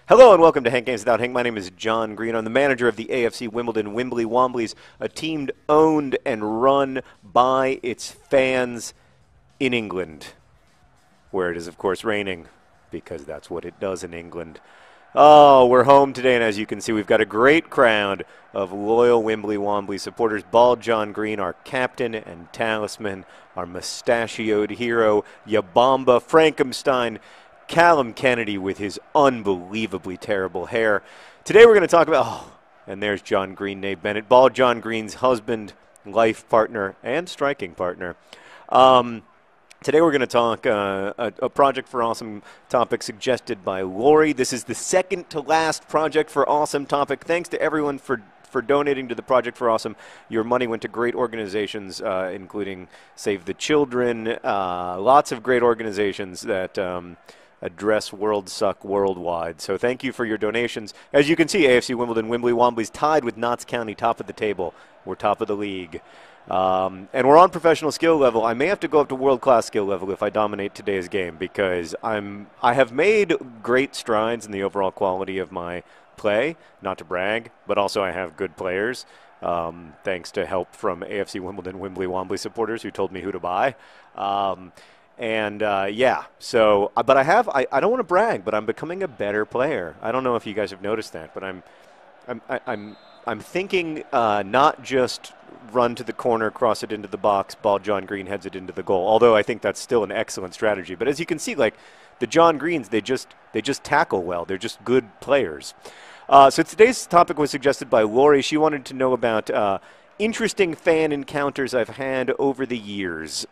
Hello and welcome to Hank Games Without Hank. My name is John Green. I'm the manager of the AFC Wimbledon Wimbly Womblys, a team owned and run by its fans in England, where it is, of course, raining, because that's what it does in England. Oh, we're home today, and as you can see, we've got a great crowd of loyal Wimbly Wombly supporters. Bald John Green, our captain and talisman, our mustachioed hero, Yabamba Frankenstein, Callum Kennedy with his unbelievably terrible hair. Today we're going to talk about, and there's John Green, Nate Bennett, Bald John Green's husband, life partner, and striking partner. Today we're going to talk a Project for Awesome topic suggested by Lori. This is the second to last Project for Awesome topic. Thanks to everyone for donating to the Project for Awesome. Your money went to great organizations, including Save the Children, lots of great organizations that address World Suck worldwide. So thank you for your donations. As you can see, AFC Wimbledon, Wimbly Womblys tied with Notts County, top of the table. We're top of the league. And we're on professional skill level. I may have to go up to world-class skill level if I dominate today's game, because I have made great strides in the overall quality of my play, not to brag, but also I have good players, thanks to help from AFC Wimbledon Wimbly Wombly supporters who told me who to buy. Yeah, so, but I don't want to brag, but I'm becoming a better player. I don't know if you guys have noticed that, but I'm thinking not just run to the corner, cross it into the box, Bald John Green heads it into the goal, although I think that's still an excellent strategy. But as you can see, like, the John Greens, they just tackle well. They're just good players. So today's topic was suggested by Lori. She wanted to know about interesting fan encounters I've had over the years.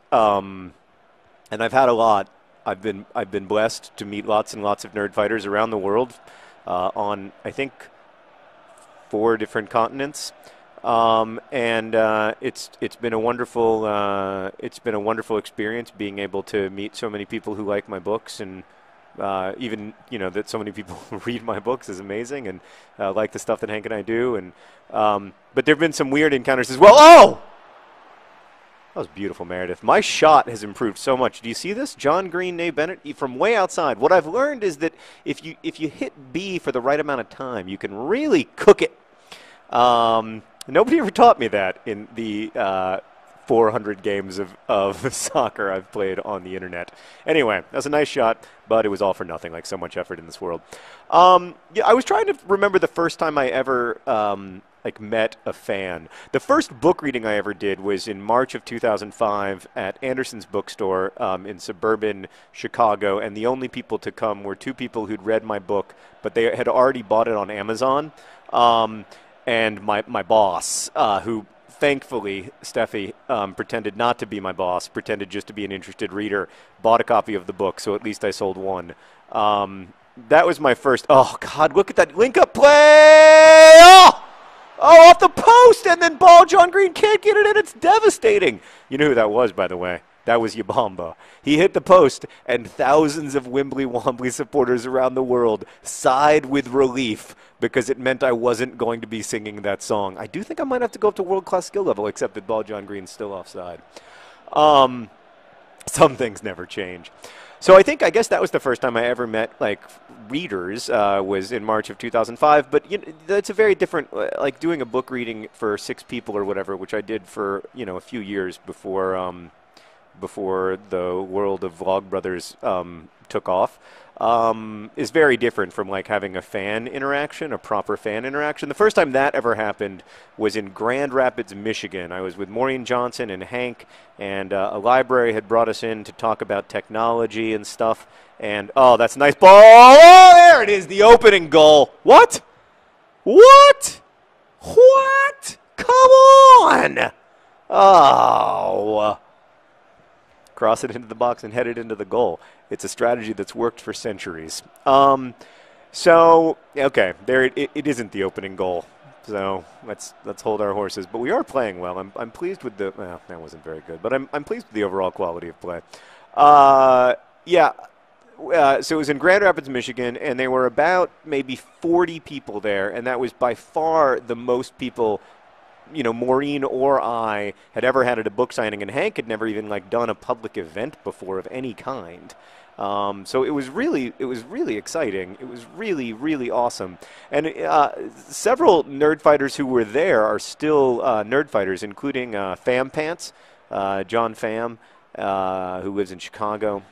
And I've had a lot. I've been blessed to meet lots and lots of nerd fighters around the world on, I think, 4 different continents. It's been a wonderful experience being able to meet so many people who like my books, and even, you know, that so many people read my books is amazing, and like the stuff that Hank and I do. And but there have been some weird encounters as well. Oh! That was beautiful, Meredith. My shot has improved so much. Do you see this? John Green, Nate Bennett, from way outside. What I've learned is that if you hit B for the right amount of time, you can really cook it. Nobody ever taught me that in the 400 games of soccer I've played on the internet. Anyway, that was a nice shot, but it was all for nothing, like so much effort in this world. Yeah, I was trying to remember the first time I ever met a fan. The first book reading I ever did was in March of 2005 at Anderson's bookstore in suburban Chicago, and the only people to come were 2 people who'd read my book, but they had already bought it on Amazon. And my boss, who thankfully, Steffi, pretended not to be my boss, pretended just to be an interested reader, bought a copy of the book, so at least I sold one. That was my first. Oh, God, look at that link-up play! Oh, off the post, and then Bald John Green can't get it in. It's devastating. You know who that was, by the way? That was Yabamba. He hit the post, and thousands of Wimbly Wombly supporters around the world sighed with relief because it meant I wasn't going to be singing that song. I do think I might have to go up to world-class skill level, except that Bald John Green's still offside. Some things never change. So I guess that was the first time I ever met, like, readers, was in March of 2005. But you know, that's a very different, like, doing a book reading for 6 people or whatever, which I did for, you know, a few years before the world of Vlogbrothers took off, is very different from, like, having a fan interaction, a proper fan interaction. The first time that ever happened was in Grand Rapids, Michigan. I was with Maureen Johnson and Hank, and a library had brought us in to talk about technology and stuff. And, oh, that's a nice ball. Oh, there it is, the opening goal. What? What? What? Come on. Oh. Cross it into the box and head it into the goal. It's a strategy that's worked for centuries. So, okay, there it isn't the opening goal. So let's hold our horses. But we are playing well. I'm pleased with the. Well, that wasn't very good, but I'm pleased with the overall quality of play. Yeah. So it was in Grand Rapids, Michigan, and there were about maybe 40 people there, and that was by far the most people, you know, Maureen or I had ever had at a book signing, and Hank had never even, like, done a public event before of any kind. So it was really exciting. It was really awesome. And several nerd fighters who were there are still nerd fighters, including Fam Pants, John Pham, who lives in Chicago,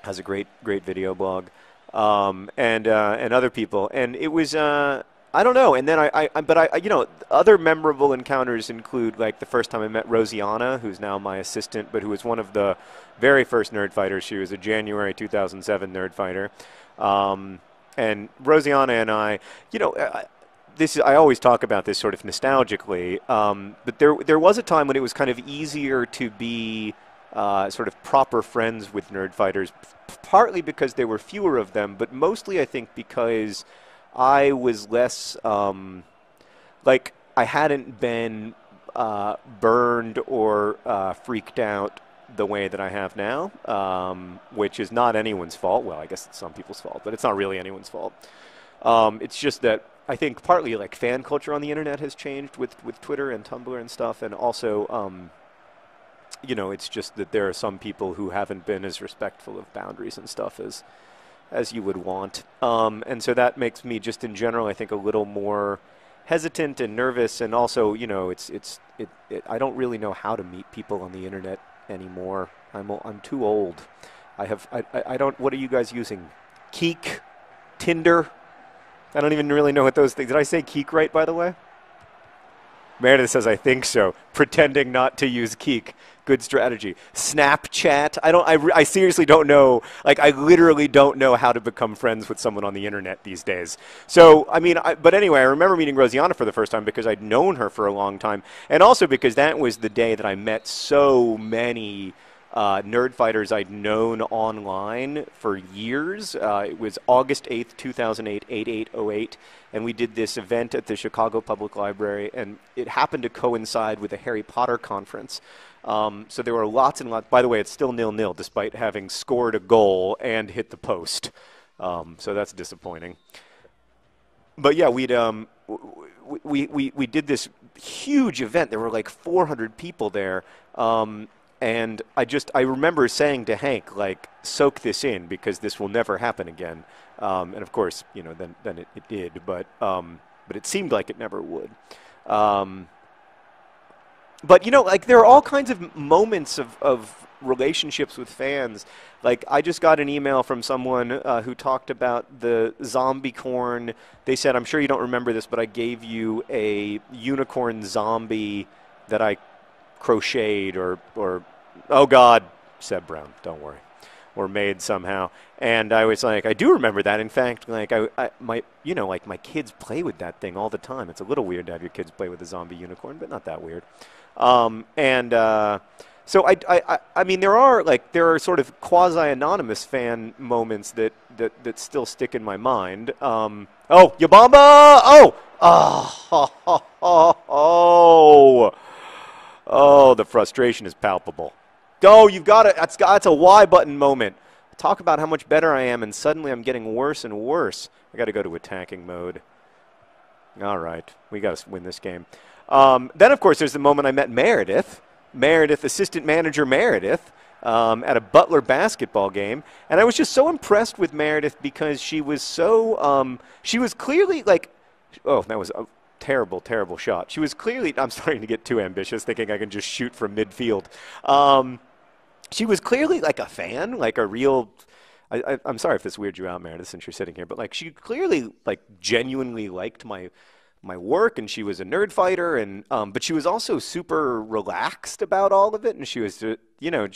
has a great video blog, and other people. And it was. I don't know. And then other memorable encounters include, like, the first time I met Rosianna, who's now my assistant, but who was one of the very first nerd fighters. She was a January 2007 nerd fighter. And Rosianna and I, I always talk about this sort of nostalgically, but there was a time when it was kind of easier to be sort of proper friends with nerd fighters, partly because there were fewer of them, but mostly I think because I was less, like, I hadn't been burned or freaked out the way that I have now, which is not anyone's fault. Well, I guess it's some people's fault, but it's not really anyone's fault. It's just that I think partly, like, fan culture on the internet has changed with Twitter and Tumblr and stuff, and also, it's just that there are some people who haven't been as respectful of boundaries and stuff as you would want. And so that makes me just in general, I think, a little more hesitant and nervous. And also, I don't really know how to meet people on the internet anymore. I'm too old. I don't, what are you guys using? Keek? Tinder? I don't even really know what those things, did I say Keek right, by the way? Meredith says, I think so. Pretending not to use Keek. Good strategy. Snapchat. I seriously don't know. Like, I literally don't know how to become friends with someone on the internet these days. So, but anyway, I remember meeting Rosianna for the first time because I'd known her for a long time. And also because that was the day that I met so many nerd fighters I'd known online for years. It was August 8th, 2008, 8808. And we did this event at the Chicago Public Library, and it happened to coincide with a Harry Potter conference. So there were lots and lots. By the way, it's still 0-0, despite having scored a goal and hit the post. So that's disappointing. But yeah, we did this huge event. There were like 400 people there. And I remember saying to Hank, like, soak this in because this will never happen again. And of course, then it did, but it seemed like it never would. But, like, there are all kinds of moments of relationships with fans. Like, I just got an email from someone who talked about the zombie corn. They said, I'm sure you don't remember this, but I gave you a unicorn zombie that I crocheted or oh, God, Seb Brown, don't worry, or made somehow. And I was like, I do remember that. In fact, like, my kids play with that thing all the time. It's a little weird to have your kids play with a zombie unicorn, but not that weird. So there are sort of quasi-anonymous fan moments that still stick in my mind. Oh, Yabamba! Oh, the frustration is palpable. Oh, you've got it. That's a Y button moment. Talk about how much better I am, and suddenly I'm getting worse and worse. I got to go to attacking mode. All right, we got to win this game. Then, of course, there's the moment I met Meredith, assistant manager Meredith, at a Butler basketball game. And I was just so impressed with Meredith because she was so, she was clearly like, oh, that was a terrible, terrible shot. She was clearly, I'm starting to get too ambitious, thinking I can just shoot from midfield. She was clearly like a fan, like a real, I'm sorry if this weirds you out, Meredith, since you're sitting here, but like she clearly like genuinely liked my work, and she was a nerd fighter, and but she was also super relaxed about all of it, and she was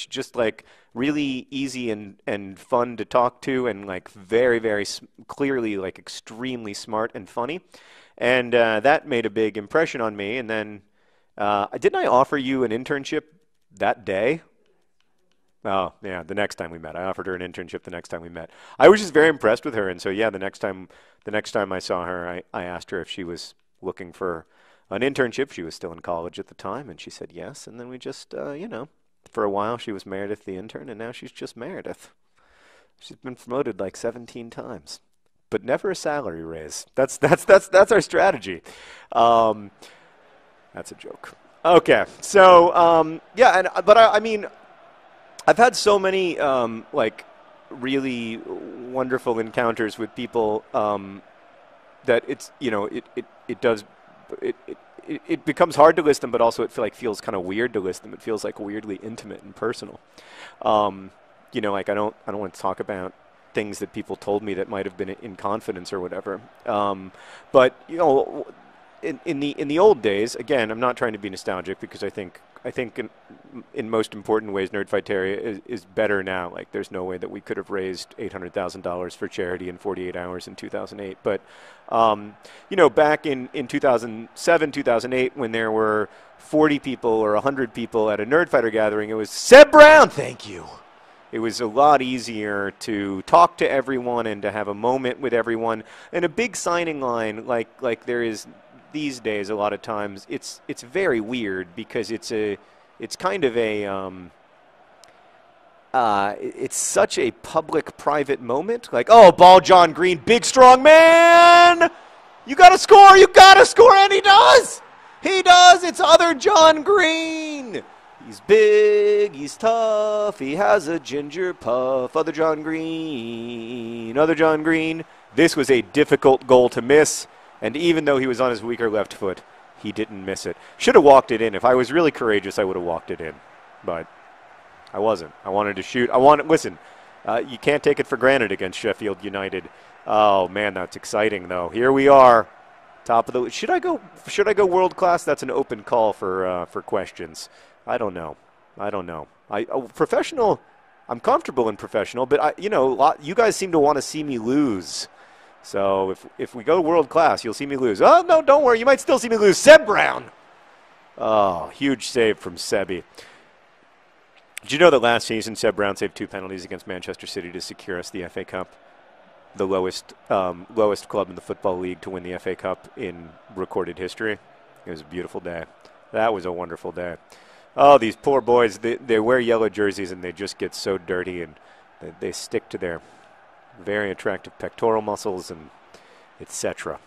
just like really easy and fun to talk to, and like very, very clearly like extremely smart and funny, and that made a big impression on me. And then didn't I offer you an internship that day? Oh, yeah, the next time we met. I offered her an internship the next time we met. I was just very impressed with her, and so yeah, the next time I saw her, I asked her if she was looking for an internship. She was still in college at the time, and she said yes, and then we just, for a while she was Meredith the intern, and now she's just Meredith. She's been promoted like 17 times, but never a salary raise. That's our strategy. That's a joke. Okay, so, yeah, but I mean, I've had so many, really wonderful encounters with people that it's, you know, it does, it becomes hard to list them, but also it feels kind of weird to list them. It feels like weirdly intimate and personal. You know, like I don't want to talk about things that people told me that might have been in confidence or whatever. But you know, in the old days, again, I'm not trying to be nostalgic because I think in most important ways, Nerdfighteria is better now. Like, there's no way that we could have raised $800,000 for charity in 48 hours in 2008. But you know, back in 2007, 2008, when there were 40 people or 100 people at a Nerdfighter gathering, it was Seb Brown. Thank you. It was a lot easier to talk to everyone and to have a moment with everyone. And a big signing line like there is these days, a lot of times, it's very weird because it's kind of a it's such a public-private moment. Like, oh, ball John Green, big strong man, you gotta score, and he does. It's other John Green. He's big, he's tough, he has a ginger puff. Other John Green. This was a difficult goal to miss, and even though he was on his weaker left foot, he didn't miss it. Should have walked it in. If I was really courageous, I would have walked it in, but I wasn't. I wanted to shoot. Listen, you can't take it for granted against Sheffield United. Oh, man, that's exciting, though. Here we are, top of the... Should I go world class? That's an open call for questions. I don't know. Professional, I'm comfortable in professional, but you guys seem to want to see me lose. So if we go world class, you'll see me lose. Oh, no, don't worry. You might still see me lose. Seb Brown. Oh, huge save from Sebi. Did you know that last season Seb Brown saved 2 penalties against Manchester City to secure us the FA Cup? The lowest club in the Football League to win the FA Cup in recorded history. It was a beautiful day. That was a wonderful day. Oh, these poor boys, they wear yellow jerseys and they just get so dirty, and they stick to their very attractive pectoral muscles and etc.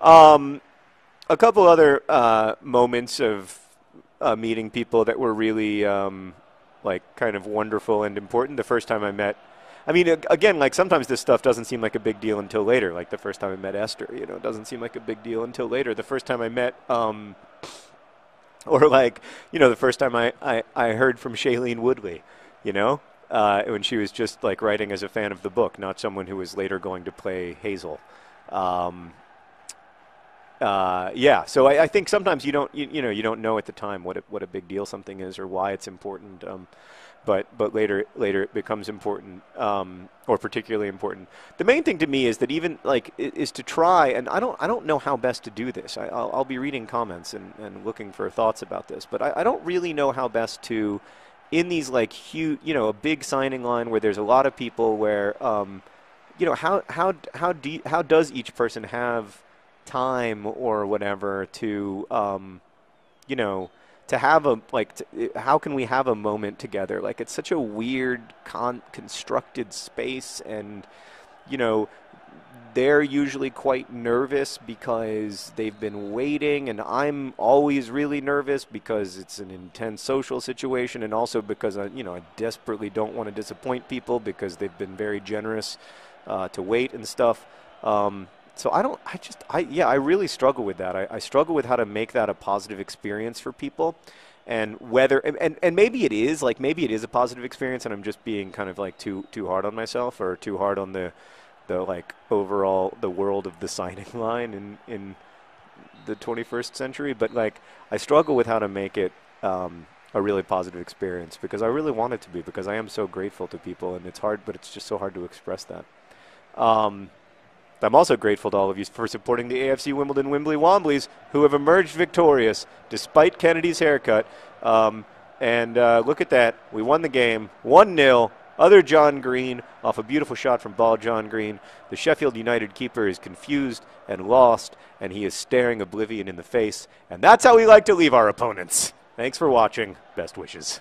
A couple other moments of meeting people that were really like kind of wonderful and important. The first time I met, I mean, again, like sometimes this stuff doesn't seem like a big deal until later. Like the first time I met Esther, you know, it doesn't seem like a big deal until later. The first time I met or like, you know, the first time I heard from Shailene Woodley, you know, when she was just like writing as a fan of the book, not someone who was later going to play Hazel. Yeah, so I think sometimes you don't know at the time what a big deal something is or why it's important. But later it becomes important, or particularly important. The main thing to me is that even like is to try, and I don't know how best to do this. I'll be reading comments and looking for thoughts about this, but I don't really know how best to, in these like huge, you know, a big signing line where there's a lot of people, where you know, how does each person have time or whatever to you know, to have a how can we have a moment together? Like, it's such a weird constructed space, and you know, they're usually quite nervous because they've been waiting, and I'm always really nervous because it's an intense social situation, and also because I desperately don't want to disappoint people because they've been very generous to wait and stuff. So I really struggle with that. I struggle with how to make that a positive experience for people, and whether and maybe it is a positive experience, and I'm just being kind of like too hard on myself, or too hard on the like overall the world of the signing line in the 21st century. But like, I struggle with how to make it a really positive experience, because I really want it to be, because I am so grateful to people, and it's hard, but it's just so hard to express that. I'm also grateful to all of you for supporting the AFC Wimbledon Wimbly Womblys, who have emerged victorious despite Kennedy's haircut. And look at that. We won the game 1-0. Other John Green off a beautiful shot from ball John Green. The Sheffield United keeper is confused and lost, and he is staring oblivion in the face. And that's how we like to leave our opponents. Thanks for watching. Best wishes.